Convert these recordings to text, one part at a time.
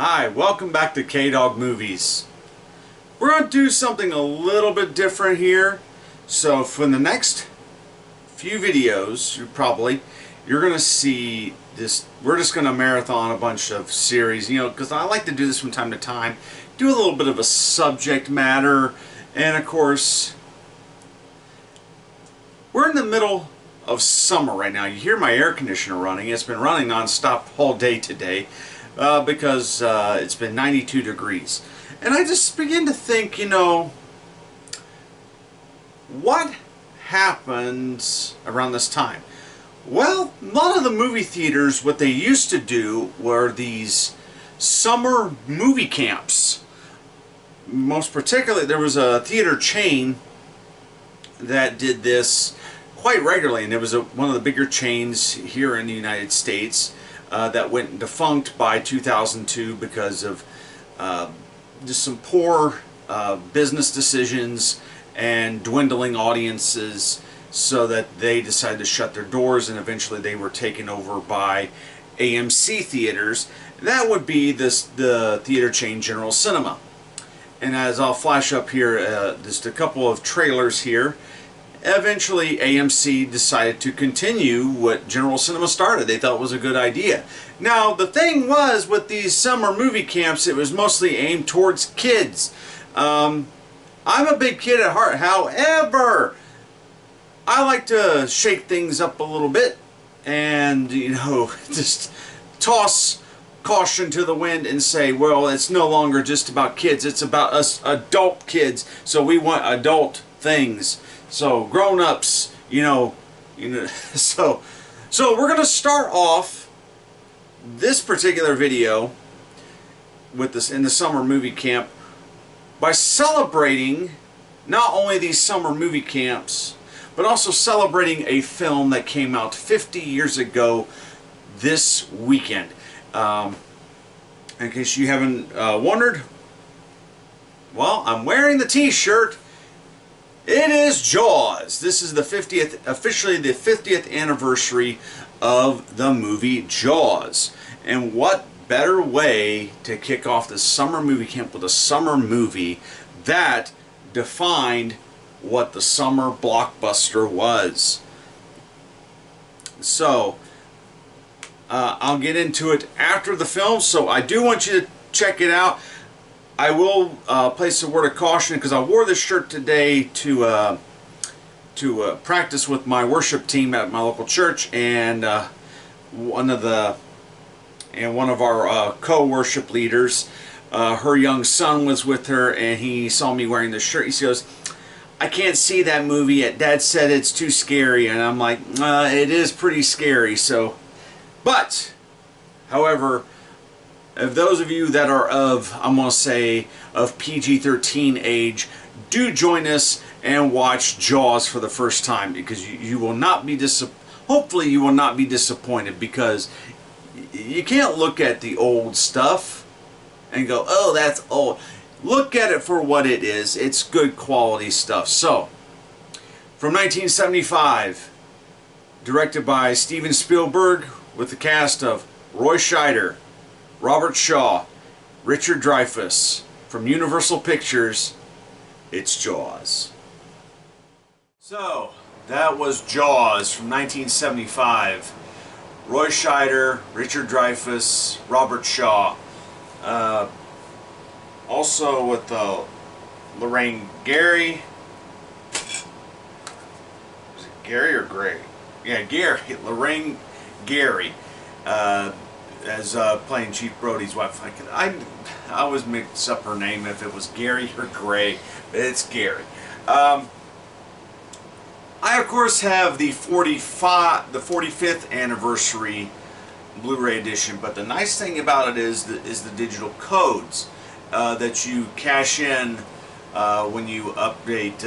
Hi, welcome back to K-Dog Movies. We're going to do something a little bit different here. So for the next few videos, you're going to see this. We're just going to marathon a bunch of series, because I like to do this from time to time. Do a little bit of a subject matter. And of course, we're in the middle of summer right now. You hear my air conditioner running. It's been running non-stop all day today. Because it's been 92 degrees. And I just begin to think, what happens around this time? Well, a lot of the movie theaters, what they used to do were these summer movie camps. Most particularly, there was a theater chain that did this quite regularly, and it was one of the bigger chains here in the United States. That went defunct by 2002 because of just some poor business decisions and dwindling audiences, so that they decided to shut their doors, and eventually they were taken over by AMC theaters. That would be the theater chain General Cinema. And as I'll flash up here, just a couple of trailers here. Eventually AMC decided to continue what General Cinema started. They thought it was a good idea. Now the thing was, with these summer movie camps, it was mostly aimed towards kids. I'm a big kid at heart. However, I like to shake things up a little bit and just toss caution to the wind and say, well, it's no longer just about kids, it's about us adult kids, so we want adult things. So grown-ups, so we're going to start off this particular video with this in the summer movie camp by celebrating not only these summer movie camps, but also celebrating a film that came out 50 years ago this weekend. In case you haven't wondered, well, I'm wearing the t-shirt. It is Jaws. This is the 50th, officially the 50th anniversary of the movie Jaws. And what better way to kick off the summer movie camp with a summer movie that defined what the summer blockbuster was. So, I'll get into it after the film, so I do want you to check it out. I will place a word of caution because I wore this shirt today to practice with my worship team at my local church, and one of our co-worship leaders, her young son was with her, and he saw me wearing this shirt. He goes, "I can't see that movie yet. Dad said it's too scary," and I'm like, it is pretty scary. So, but, however, if those of you that are of, I'm going to say, of PG-13 age, do join us and watch Jaws for the first time, because you will not be hopefully you will not be disappointed, because you can't look at the old stuff and go, oh, that's old. Look at it for what it is. It's good quality stuff. So, from 1975, directed by Steven Spielberg, with the cast of Roy Scheider, Robert Shaw, Richard Dreyfuss, from Universal Pictures, it's Jaws. So, that was Jaws from 1975. Roy Scheider, Richard Dreyfuss, Robert Shaw. Also with Lorraine Gary. Was it Gary or Gray? Yeah, Gary. Lorraine Gary. As playing Chief Brody's wife. I always mix up her name if it was Gary or Gray, but it's Gary. I of course have the 45th anniversary Blu-ray edition, but the nice thing about it is the digital codes that you cash in when you update.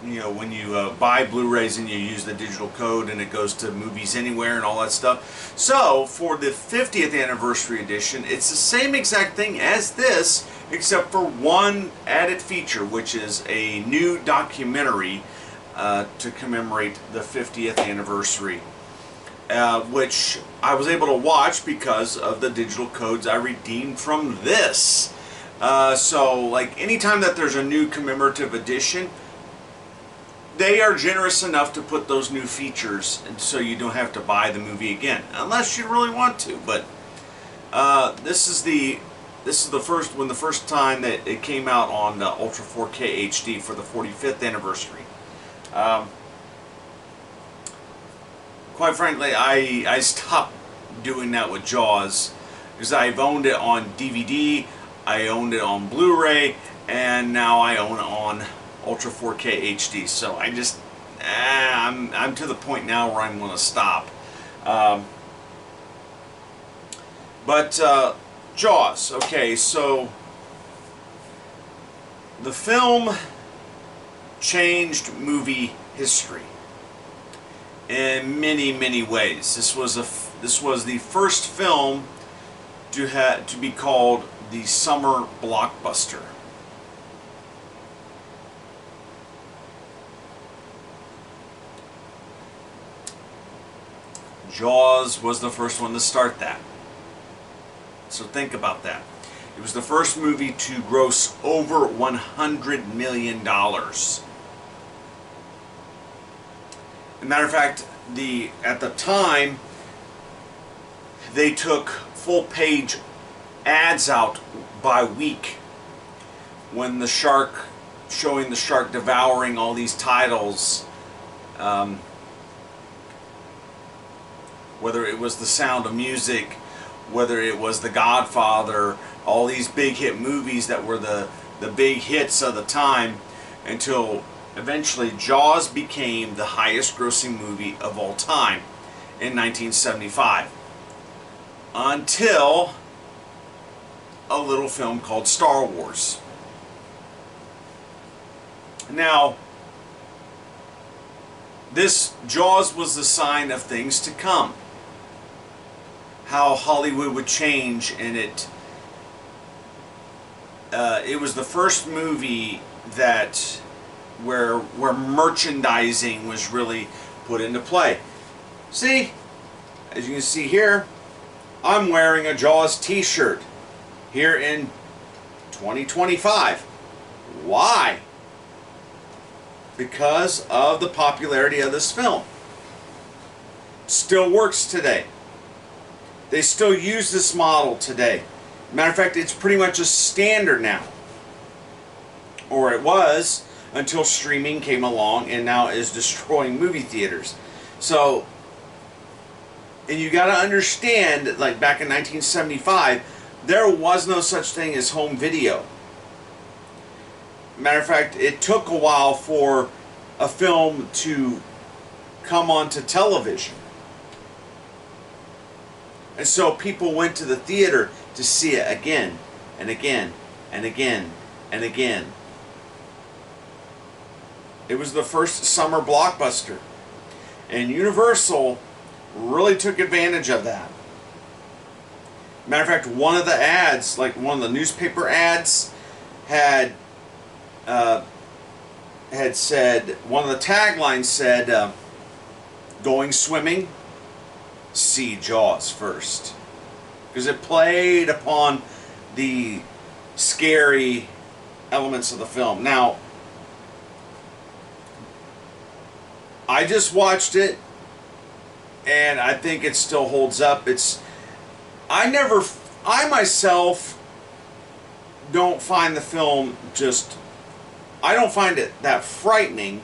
When you buy Blu-rays and you use the digital code, and it goes to Movies Anywhere and all that stuff. So, for the 50th anniversary edition, it's the same exact thing as this, except for one added feature, which is a new documentary to commemorate the 50th anniversary. which I was able to watch because of the digital codes I redeemed from this. So, like, anytime that there's a new commemorative edition, they are generous enough to put those new features, and so you don't have to buy the movie again, unless you really want to. But this is the first time that it came out on Ultra 4K HD for the 45th anniversary. Quite frankly, I stopped doing that with Jaws because I've owned it on DVD, I owned it on Blu-ray, and now I own it on Ultra 4K HD. So I just, I'm to the point now where I'm going to stop. Jaws, okay, so the film changed movie history in many, many ways. This was the first film to be called the summer blockbuster. Jaws was the first one to start that. So think about that. It was the first movie to gross over $100 million. As a matter of fact, at the time, they took full-page ads out by week when showing the shark devouring all these titles. Whether it was The Sound of Music, whether it was The Godfather, all these big hit movies that were the big hits of the time, until eventually Jaws became the highest grossing movie of all time in 1975. Until a little film called Star Wars. Now, this Jaws was the sign of things to come. How Hollywood would change, and it was the first movie where merchandising was really put into play. See, as you can see here, I'm wearing a Jaws t-shirt here in 2025. Why? Because of the popularity of this film. Still works today. They still use this model today. Matter of fact, it's pretty much a standard now. Or it was, until streaming came along and now is destroying movie theaters. So, and you got to understand that, like, back in 1975, there was no such thing as home video. Matter of fact, it took a while for a film to come onto television. And so people went to the theater to see it again and again and again and again. It was the first summer blockbuster. And Universal really took advantage of that. Matter of fact, one of the ads, like one of the newspaper ads, had said, one of the taglines said, going swimming, see Jaws first. Because it played upon the scary elements of the film. Now, I just watched it, and I think it still holds up. I myself don't find the film I don't find it that frightening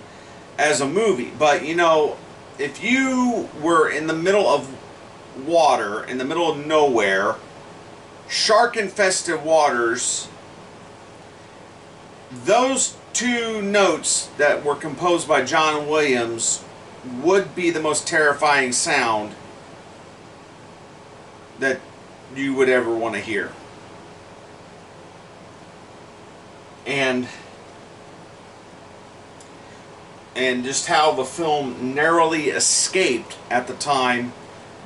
as a movie. But, you know, if you were in the middle of water, in the middle of nowhere, shark-infested waters, those two notes that were composed by John Williams would be the most terrifying sound that you would ever want to hear. And just how the film narrowly escaped, at the time,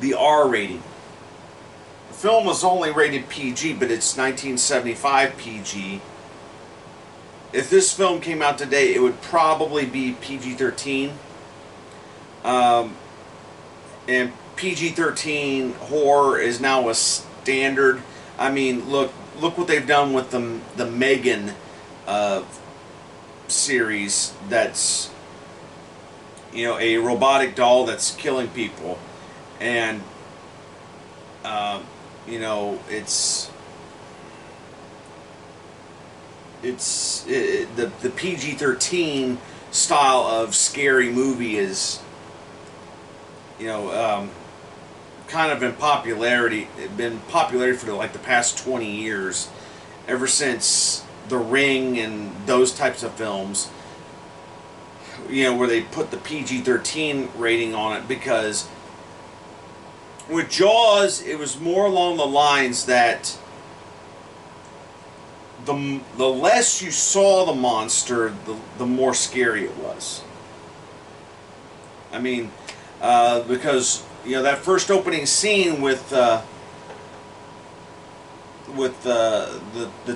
the R rating. The film was only rated PG, but it's 1975 PG. If this film came out today, it would probably be PG-13. And PG-13 horror is now a standard. I mean, look what they've done with the Megan series. That's, you know, a robotic doll that's killing people, and you know, the PG-13 style of scary movie is, you know, kind of been popularity for like the past 20 years, ever since The Ring and those types of films, you know, where they put the PG-13 rating on it. Because with Jaws, it was more along the lines that the less you saw the monster, the more scary it was. I mean, because, you know, that first opening scene with the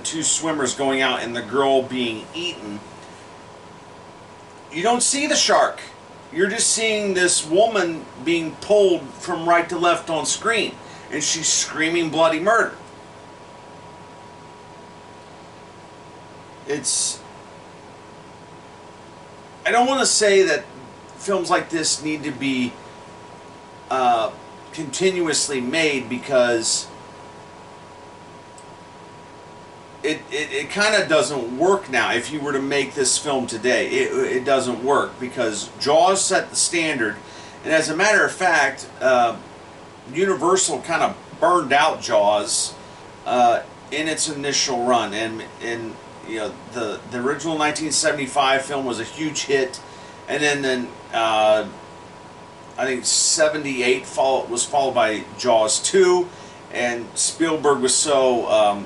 two swimmers going out and the girl being eaten, you don't see the shark. You're just seeing this woman being pulled from right to left on screen, and she's screaming bloody murder. I don't want to say that films like this need to be continuously made, because it kind of doesn't work now. If you were to make this film today, it doesn't work, because Jaws set the standard. And as a matter of fact, Universal kind of burned out Jaws in its initial run, and you know, the original 1975 film was a huge hit, and then I think 78 was followed by Jaws 2, and Spielberg was so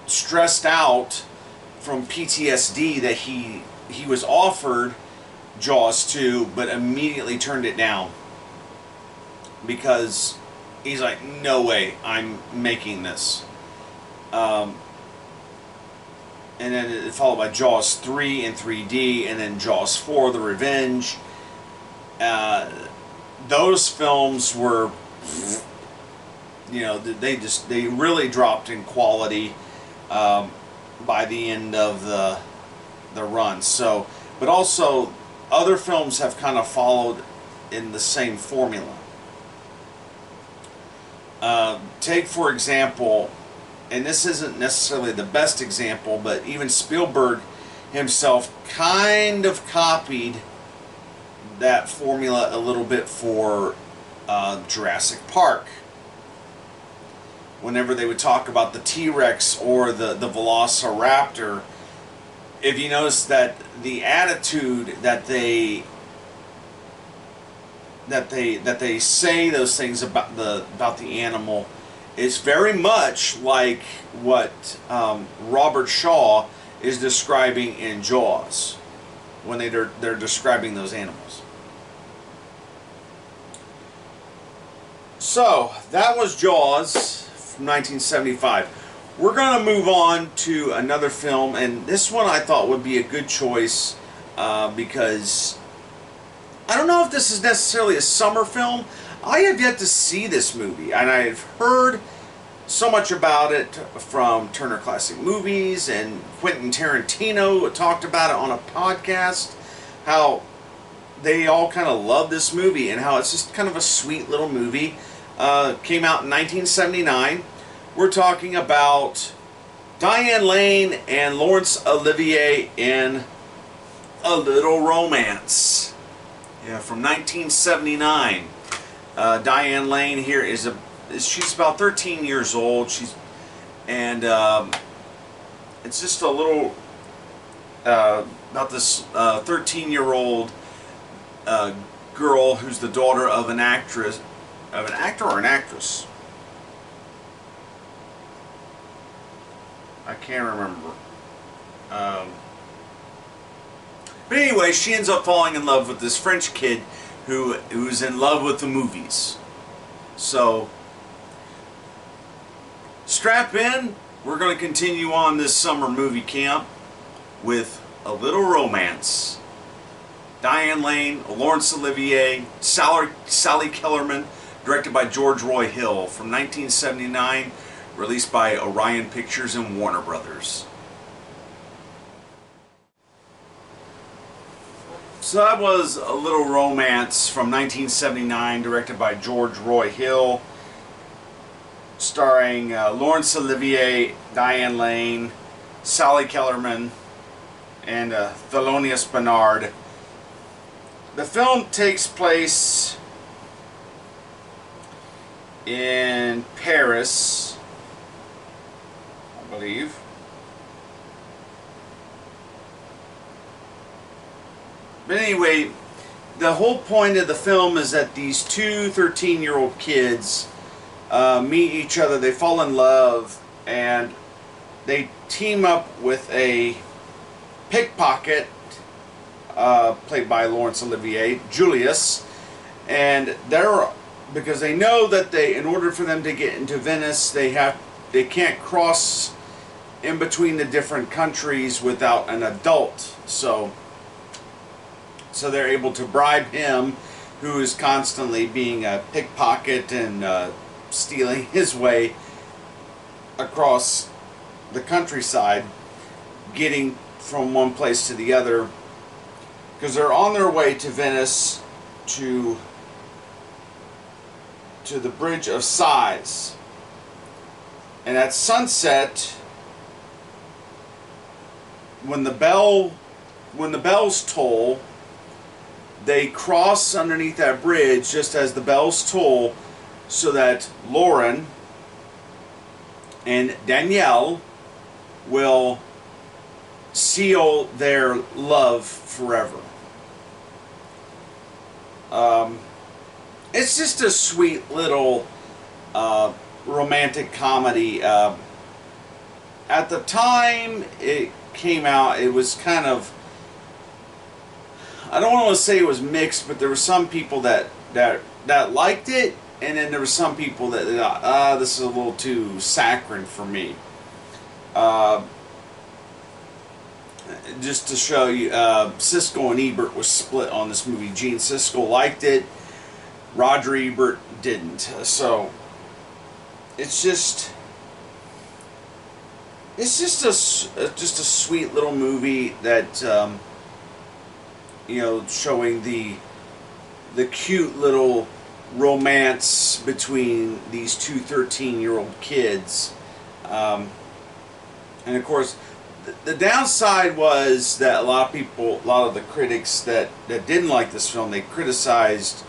stressed out from PTSD that he was offered Jaws 2, but immediately turned it down, because he's like, no way, I'm making this. And then it followed by Jaws 3 in 3D, and then Jaws 4, The Revenge. Those films were, you know, they really dropped in quality by the end of the run. So, but also other films have kind of followed in the same formula. Take, for example, and this isn't necessarily the best example, but even Spielberg himself kind of copied that formula a little bit for Jurassic Park. Whenever they would talk about the T-Rex or the Velociraptor, if you notice that the attitude that they say those things about the animal is very much like what Robert Shaw is describing in Jaws when they're describing those animals. So that was Jaws from 1975. We're going to move on to another film, and this one I thought would be a good choice because I don't know if this is necessarily a summer film. I have yet to see this movie, and I've heard so much about it from Turner Classic Movies, and Quentin Tarantino talked about it on a podcast, how they all kind of love this movie and how it's just kind of a sweet little movie. Came out in 1979. We're talking about Diane Lane and Laurence Olivier in A Little Romance. Yeah, from 1979. Diane Lane here she's about 13 years old. It's just a little about this 13-year-old girl who's the daughter of an actor or an actress. I can't remember. But anyway, she ends up falling in love with this French kid who's in love with the movies. So, strap in. We're going to continue on this summer movie camp with A Little Romance. Diane Lane, Laurence Olivier, Sally Kellerman, directed by George Roy Hill, from 1979, released by Orion Pictures and Warner Brothers. So that was A Little Romance from 1979, directed by George Roy Hill, starring Laurence Olivier, Diane Lane, Sally Kellerman, and Thelonious Bernard. The film takes place in Paris, I believe. But anyway, the whole point of the film is that these two 13-year-old kids meet each other, they fall in love, and they team up with a pickpocket played by Laurence Olivier, Julius, and because they know that in order for them to get into Venice, they can't cross in between the different countries without an adult. So they're able to bribe him, who is constantly being a pickpocket and stealing his way across the countryside, getting from one place to the other, because they're on their way to Venice, to the Bridge of Sighs. And at sunset, when the bells toll, they cross underneath that bridge just as the bells toll, so that Lauren and Danielle will seal their love forever. It's just a sweet little romantic comedy. At the time it came out, it was kind of, I don't want to say it was mixed, but there were some people that liked it, and then there were some people that thought, this is a little too saccharine for me. Just to show you, Siskel and Ebert was split on this movie. Gene Siskel liked it, Roger Ebert didn't. So it's just a sweet little movie that showing the cute little romance between these two 13-year-old kids. And of course, the downside was that a lot of the critics that didn't like this film, they criticized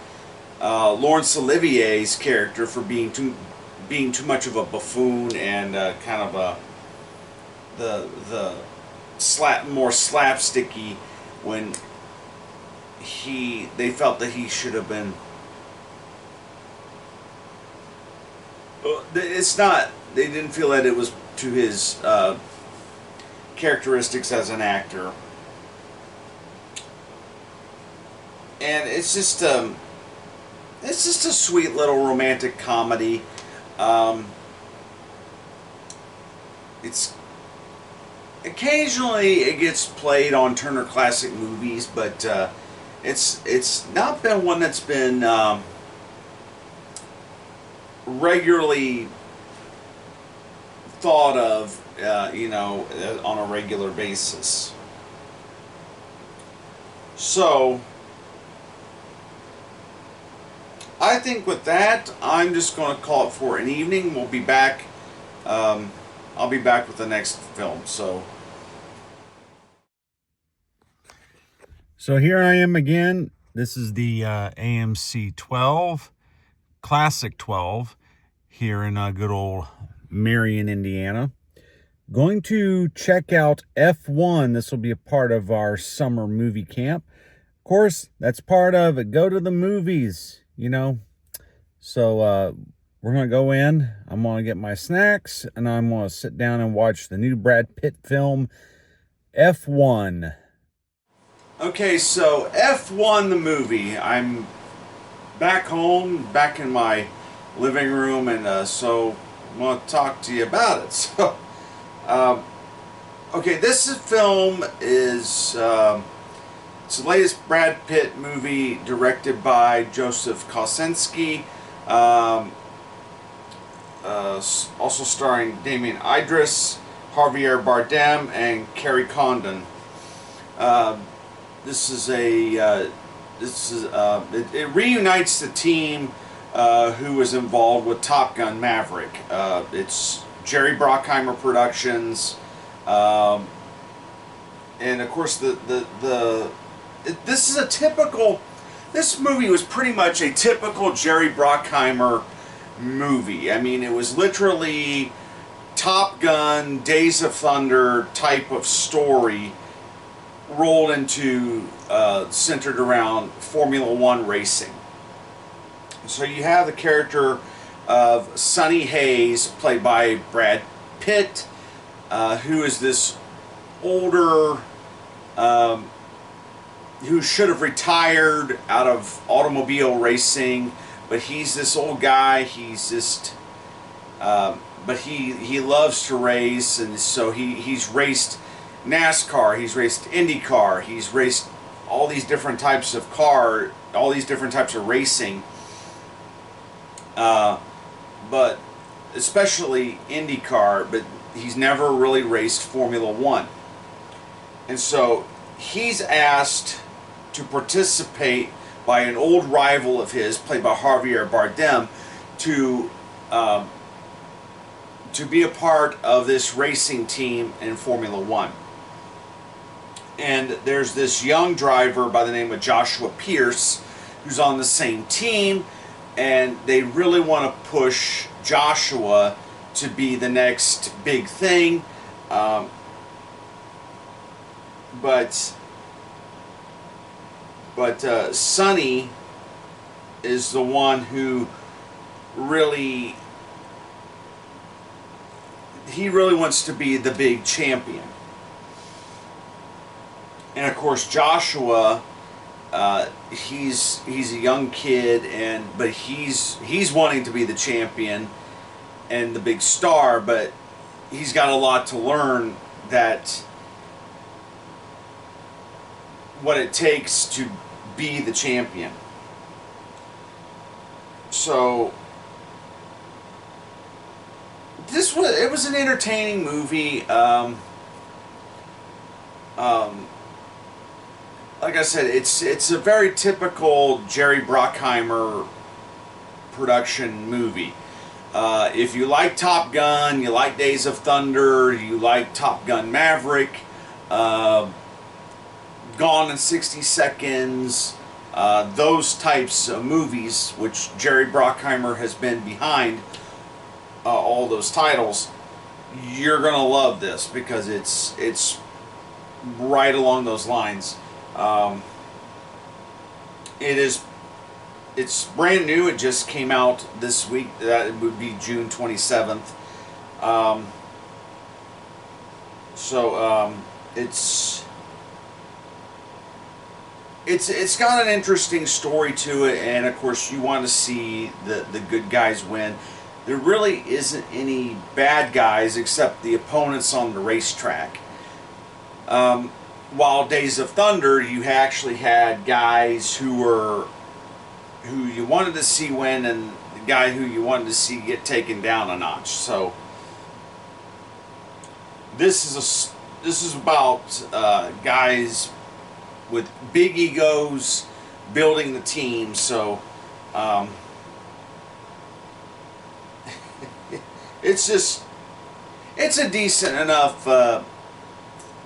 Laurence Olivier's character for being too much of a buffoon and kind of more slapsticky, when they felt that he should have been. It's not. They didn't feel that it was to his characteristics as an actor, and it's just a sweet little romantic comedy. It's occasionally it gets played on Turner Classic Movies, but it's not been one that's been regularly thought of, on a regular basis. So I think with that, I'm just going to call it for an evening. We'll be back. I'll be back with the next film. So here I am again. This is the AMC 12, Classic 12, here in good old Marion, Indiana. Going to check out F1. This will be a part of our summer movie camp. Of course, that's part of it. Go to the movies, So we're going to go in. I'm going to get my snacks, and I'm going to sit down and watch the new Brad Pitt film, F1. Okay, so F1 the movie. I'm back home, back in my living room, and so I want to talk to you about it. So, okay, this film is It's the latest Brad Pitt movie, directed by Joseph Kosinski. Um, Also starring Damien Idris, Javier Bardem, and Kerry Condon. Uh, this is a it reunites the team who was involved with Top Gun Maverick. It's Jerry Bruckheimer Productions, and of course this is a typical. This movie was pretty much a typical Jerry Bruckheimer movie. I mean, it was literally Top Gun, Days of Thunder type of story rolled into centered around Formula One racing. So you have the character of Sonny Hayes, played by Brad Pitt, who is this older, who should have retired out of automobile racing, but he's this old guy. He's just, but he loves to race, and so he's raced NASCAR, he's raced IndyCar, he's raced all these different types of car, all these different types of racing, but especially IndyCar, but he's never really raced Formula One. And so he's asked to participate by an old rival of his, played by Javier Bardem, to be a part of this racing team in Formula One. And there's this young driver by the name of Joshua Pierce who's on the same team, and they really want to push Joshua to be the next big thing. But Sonny is the one who really wants to be the big champion. And of course Joshua, he's a young kid, but he's wanting to be the champion and the big star, but he's got a lot to learn, that what it takes to be the champion. So it was an entertaining movie. Like I said, it's a very typical Jerry Bruckheimer production movie. If you like Top Gun, you like Days of Thunder, you like Top Gun Maverick, Gone in 60 Seconds, those types of movies, which Jerry Bruckheimer has been behind all those titles, you're gonna love this, because it's right along those lines. It's brand new. It just came out this week. That would be June 27th. It's got an interesting story to it, and of course you want to see the good guys win. There really isn't any bad guys except the opponents on the racetrack. While Days of Thunder, you actually had guys who you wanted to see win, and the guy who you wanted to see get taken down a notch. So this is about guys with big egos building the team. So it's a decent enough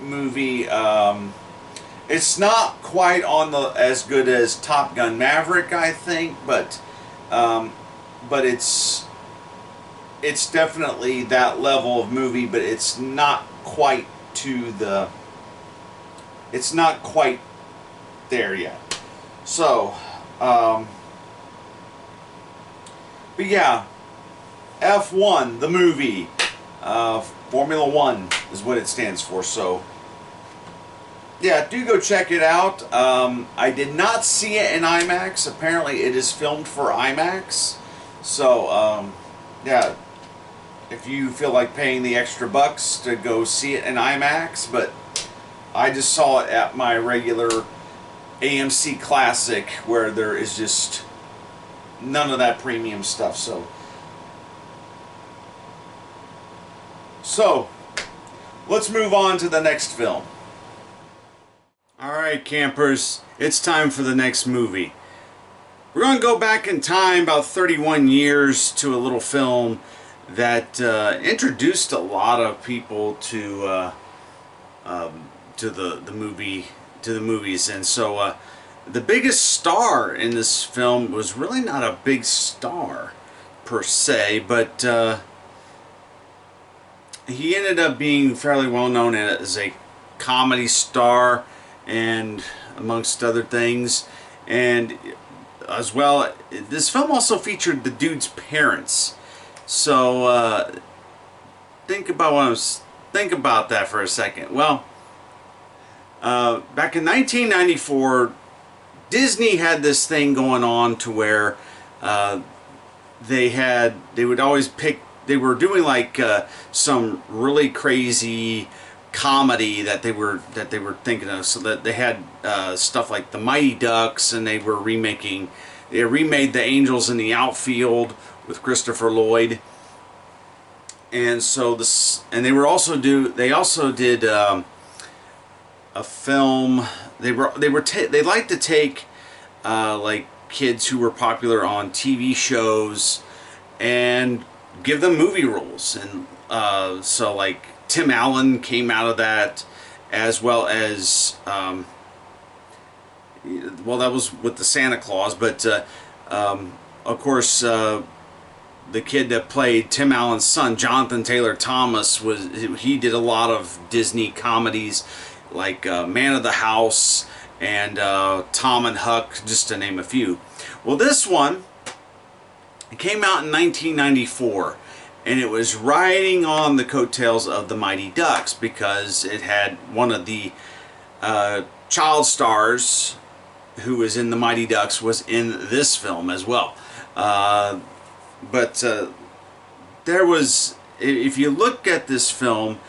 movie. It's not quite on as good as Top Gun Maverick, I think, but it's definitely that level of movie, but it's not quite it's not quite there yet. So but yeah, F1 the movie, Formula One is what it stands for. So yeah, do go check it out. I did not see it in IMAX. Apparently it is filmed for IMAX. So yeah, if you feel like paying the extra bucks to go see it in IMAX, but I just saw it at my regular AMC Classic, where there is just none of that premium stuff. So let's move on to the next film. Alright, campers, it's time for the next movie. We're going to go back in time about 31 years to a little film that introduced a lot of people to the movies, and so the biggest star in this film was really not a big star per se, but he ended up being fairly well known as a comedy star, and amongst other things. And as well, this film also featured the dude's parents. So think about that for a second. Well, back in 1994, Disney had this thing going on to where they would always pick. They were doing like some really crazy comedy that they were thinking of. So that they had stuff like the Mighty Ducks, and they remade the Angels in the Outfield with Christopher Lloyd. And so they also did a film. They like to take like kids who were popular on TV shows and give them movie roles, and so like Tim Allen came out of that, as well as well, that was with the Santa Claus, but of course the kid that played Tim Allen's son, Jonathan Taylor Thomas, he did a lot of Disney comedies like Man of the House and Tom and Huck, just to name a few. Well, this one, it came out in 1994, and it was riding on the coattails of the Mighty Ducks, because it had one of the child stars who was in the Mighty Ducks was in this film as well. But there was, if you look at this film,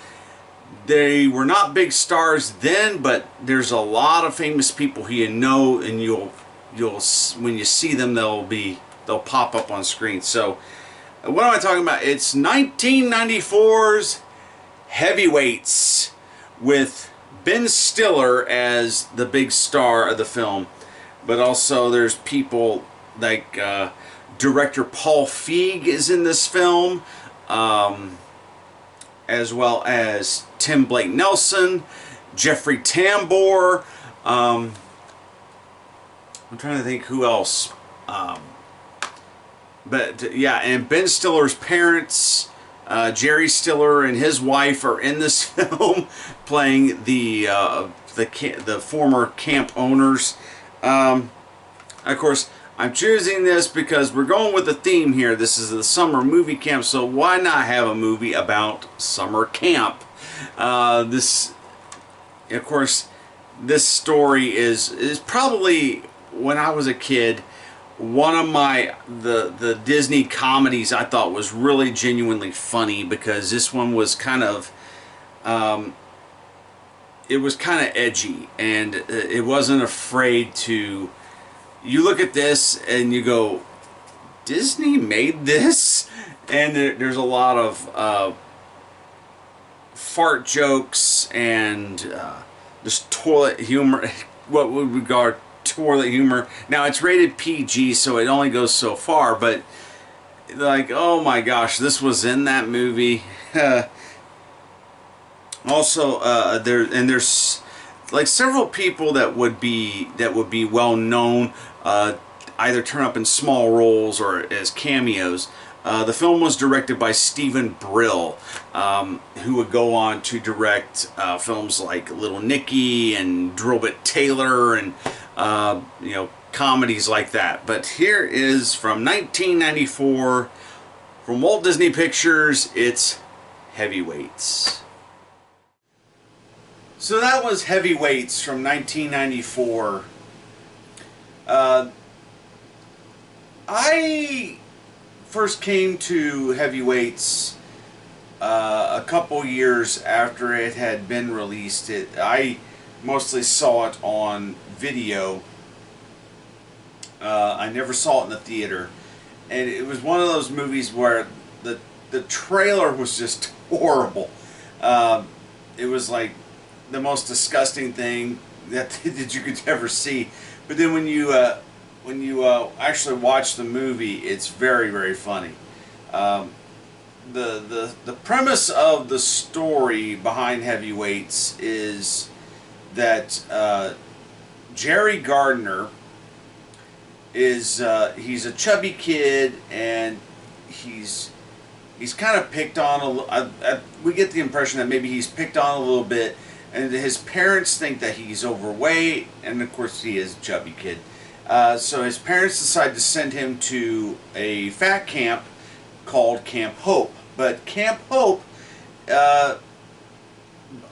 they were not big stars then, but there's a lot of famous people here, and you'll when you see them, they'll pop up on screen. So what am I talking about? It's 1994's Heavyweights, with Ben Stiller as the big star of the film, but also there's people like director Paul Feig is in this film, as well as Tim Blake Nelson, Jeffrey Tambor. I'm trying to think who else. But yeah, and Ben Stiller's parents, Jerry Stiller and his wife, are in this film playing the former camp owners. Of course, I'm choosing this because we're going with the theme here. This is the summer movie camp, so why not have a movie about summer camp? Of course, this story is probably, when I was a kid, one of the Disney comedies I thought was really genuinely funny, because this one was kind of edgy, and it wasn't afraid to. You look at this and you go, Disney made this? And there's a lot of fart jokes and just toilet humor, what we would regard toilet humor. Now, it's rated PG, so it only goes so far, but like, oh my gosh, this was in that movie. Also, there's like several people that would be well known, either turn up in small roles or as cameos. The film was directed by Stephen Brill, who would go on to direct films like Little Nicky and Drillbit Taylor, and comedies like that. But here is from 1994 from Walt Disney Pictures. It's Heavyweights. So that was Heavyweights from 1994. I first came to Heavyweights a couple years after it had been released. I mostly saw it on video. I never saw it in the theater, and it was one of those movies where the trailer was just horrible. It was like the most disgusting thing that you could ever see. But then when you actually watch the movie, it's very, very funny. The premise of the story behind Heavyweights is that Jerry Gardner is he's a chubby kid, and he's kind of picked on we get the impression that maybe he's picked on a little bit, and his parents think that he's overweight, and of course he is a chubby kid. So his parents decide to send him to a fat camp called Camp Hope. But Camp Hope,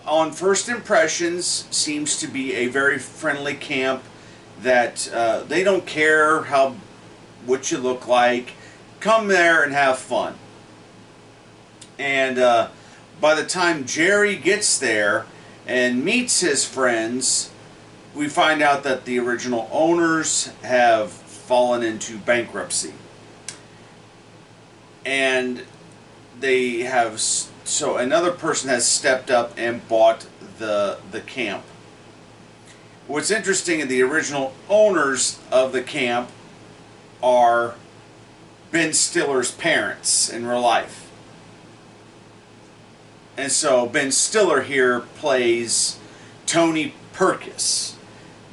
on first impressions, seems to be a very friendly camp that they don't care what you look like. Come there and have fun. And by the time Jerry gets there and meets his friends, we find out that the original owners have fallen into bankruptcy. And they have, so another person has stepped up and bought the camp. What's interesting, the original owners of the camp are Ben Stiller's parents in real life. And so Ben Stiller here plays Tony Perkis,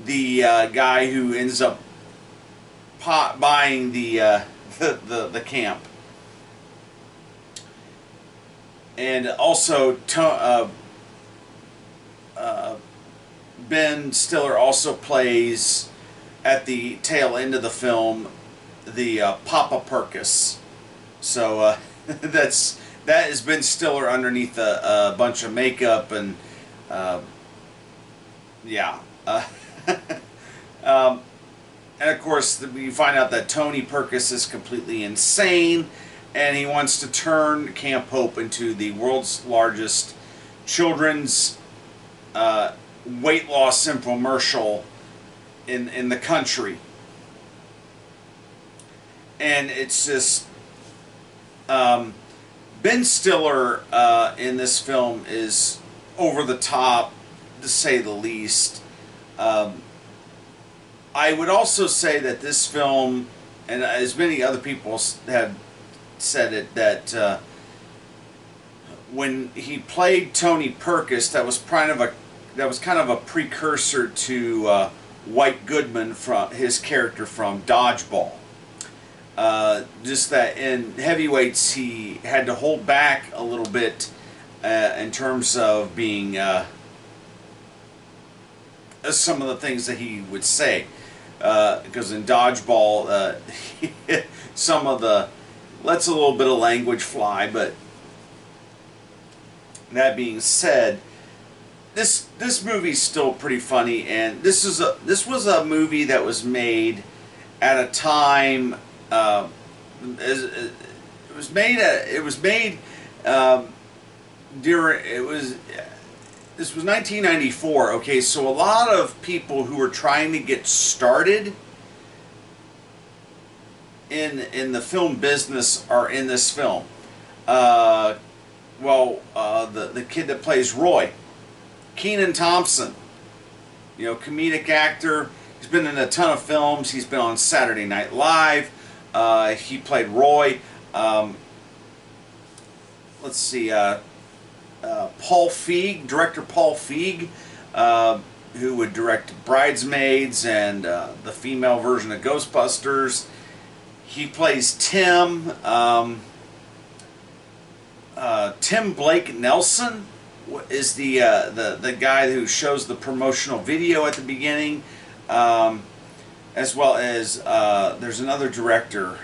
the guy who ends up buying the camp. And also Ben Stiller also plays, at the tail end of the film, the Papa Perkis. So that is Ben Stiller underneath a bunch of makeup, and yeah. And of course, you find out that Tony Perkis is completely insane, and he wants to turn Camp Hope into the world's largest children's weight loss infomercial in the country. And it's just Ben Stiller in this film is over the top, to say the least. I would also say that this film, and as many other people have said it, that when he played Tony Perkis, that was kind of a precursor to White Goodman, from his character from Dodgeball. Just that in Heavyweights he had to hold back a little bit in terms of being some of the things that he would say, because in Dodgeball some of the lets a little bit of language fly. But that being said, this movie's still pretty funny, and this was a movie that was made at a time. It was made this was 1994. Okay, so a lot of people who were trying to get started in the film business are in this film. The kid that plays Roy, Kenan Thompson, comedic actor. He's been in a ton of films. He's been on Saturday Night Live. He played Roy. Let's see. Paul Feig, director Paul Feig, who would direct Bridesmaids and the female version of Ghostbusters. He plays Tim. Tim Blake Nelson is the guy who shows the promotional video at the beginning, as well as there's another director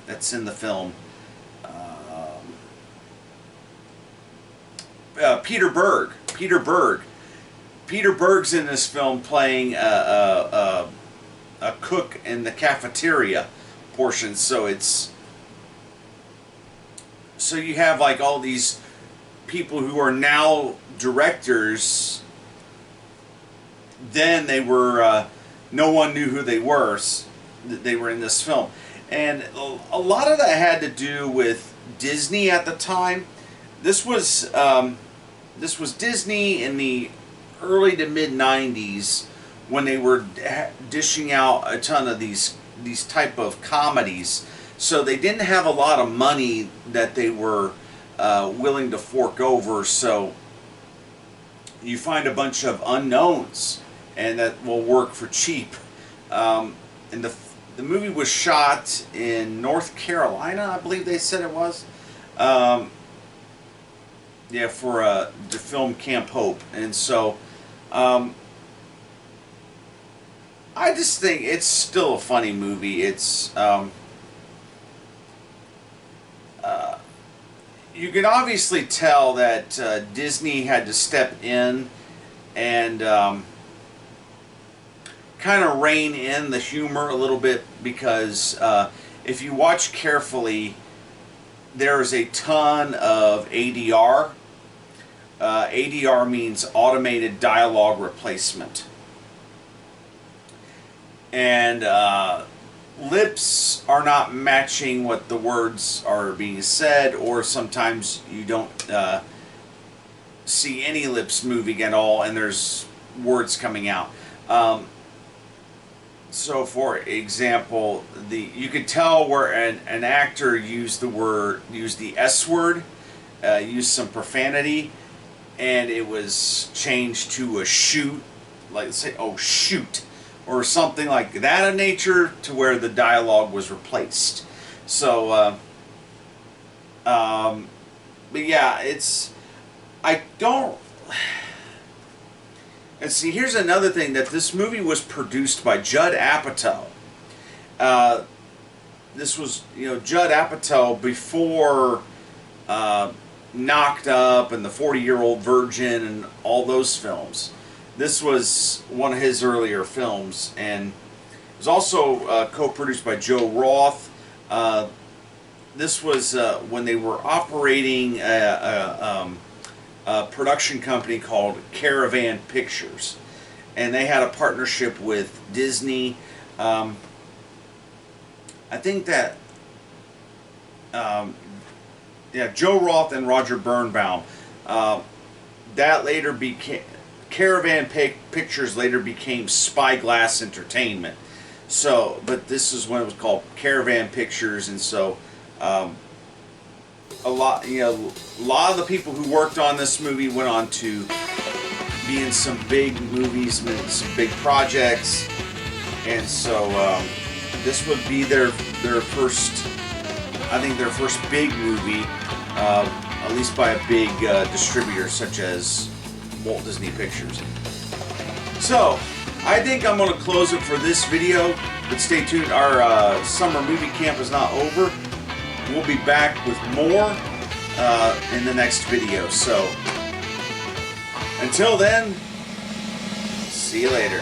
that's in the film, Peter Berg. Peter Berg's in this film playing a cook in the cafeteria portion. So you have like all these people who are now directors then they were, no one knew who they were. They were in this film. And a lot of that had to do with Disney at the time. This was Disney in the early to mid 90s when they were dishing out a ton of these type of comedies. So they didn't have a lot of money that they were willing to fork over. So you find a bunch of unknowns, and that will work for cheap. And the movie was shot in North Carolina, I believe they said it was. Yeah, for the film Camp Hope. And so I just think it's still a funny movie. It's you can obviously tell that Disney had to step in and kind of rein in the humor a little bit, because if you watch carefully, there's a ton of ADR. ADR means automated dialogue replacement. And lips are not matching what the words are being said, or sometimes you don't see any lips moving at all and there's words coming out. So for example, you could tell where an actor used the S word, used some profanity, and it was changed to a shoot, like say, oh shoot, or something like that of nature, to where the dialogue was replaced. So, but yeah, I don't. And see, here's another thing, that this movie was produced by Judd Apatow. This was, Judd Apatow before Knocked Up and The 40-Year-Old Virgin and all those films. This was one of his earlier films, and it was also co-produced by Joe Roth. This was when they were operating a production company called Caravan Pictures, and they had a partnership with Disney. I think that Joe Roth and Roger Birnbaum. That later became Caravan Pictures. Later became Spyglass Entertainment. So, but this is when it was called Caravan Pictures, and so. A lot of the people who worked on this movie went on to be in some big movies, some big projects, and so this would be their first, I think, their first big movie, at least by a big distributor such as Walt Disney Pictures. So I think I'm going to close it for this video, but stay tuned. Our summer movie camp is not over. We'll be back with more in the next video. So, until then, see you later.